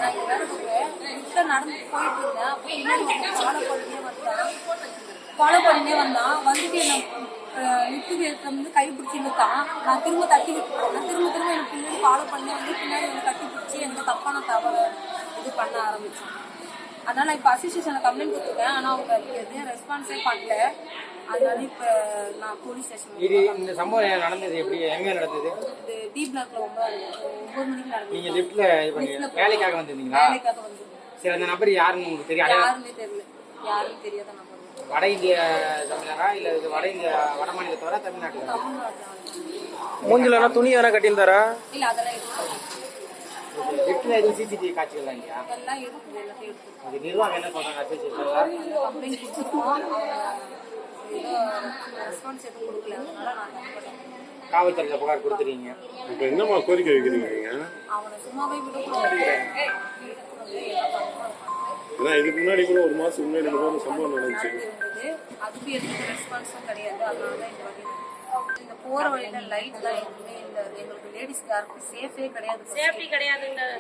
நான் இங்கே வேலை பார்க்குறேன். நடந்து போயிட்டு இருந்தேன். அப்போ பின்னாடி ஃபாலோ பண்ணினே வந்தான். வந்துட்டு என்ன லிஃப்ட்டுக்கு வந்து கை பிடிச்சி இழுத்தான். நான் திரும்ப தட்டி விட்டுருவேன். திரும்ப எனக்கு பின்னாடி ஃபாலோ பண்ணி வந்து பின்னாடி வந்து கட்டி பிடிச்சி எனக்கு தப்பான தவறு இது பண்ண ஆரம்பித்தேன். அதனால் நான் இப்போ அசோசியேஷனில் கம்ப்ளைண்ட் கொடுத்துருக்கேன். ஆனால் அவங்க எதுவும் ரெஸ்பான்ஸே பண்ணல. அதனால இப்போ நான் போலீஸ் ஸ்டேஷன். இந்த சம்பவம் நடந்தது எப்படி, எங்கே நடந்தது? இது டி பிளாக்ல 9 மணிக்கு நடந்தது. நீங்கள் லிஃப்ட்டில் வேலைக்காக வந்திருந்தீங்களா? வேலைக்காக வந்து. சரி, அந்த நபர் யாருன்னு உங்களுக்கு தெரியும்? யாருமே தெரியல. யாரும் தெரியாத நபர். வட இந்திய தமிழரா இல்லை வட இந்திய வட மாநிலத்தவரா தமிழ்நாட்டுல? மூஞ்சில துணி யாரா கட்டியிருந்தாரா? இல்ல அதெல்லாம் இருக்கு. லிஃப்ட்ல எதுவும் சிசிடிவி காட்சிகள்லாம் இல்லையா? அதெல்லாம் இருக்குது. எல்லாத்தையும் இருக்கு. அது நிர்வாகம் என்ன சொல்றாங்க? கம்ப்ளைண்ட் கொடுத்துருக்கோம். ஏதோ ரெஸ்பான்ஸ் எதுவும் கொடுக்கல. அதனால நான் காவல்துறையில புகார் கொடுத்துறீங்க. இப்போ என்னமா கோரிக்கை வைக்கிறீங்க நீங்க? அவனை சும்மாவே விடக்கூடாது. ஏன்னா இதுக்கு முன்னாடி கூட ஒரு மாசம் முன்னாடி இந்த மாதிரி சம்பவம் நடந்துச்சு. அதுக்கு எதுக்கு ரெஸ்பான்ஸும் கிடையாது. அதனால தான் இந்த வாட்டி இந்த போற வழியில லைட் தான் எங்களுக்கு லேடிஸ்க்கு யாருக்கும் சேஃபே கிடையாது. சேஃப்டி கிடையாதுங்க.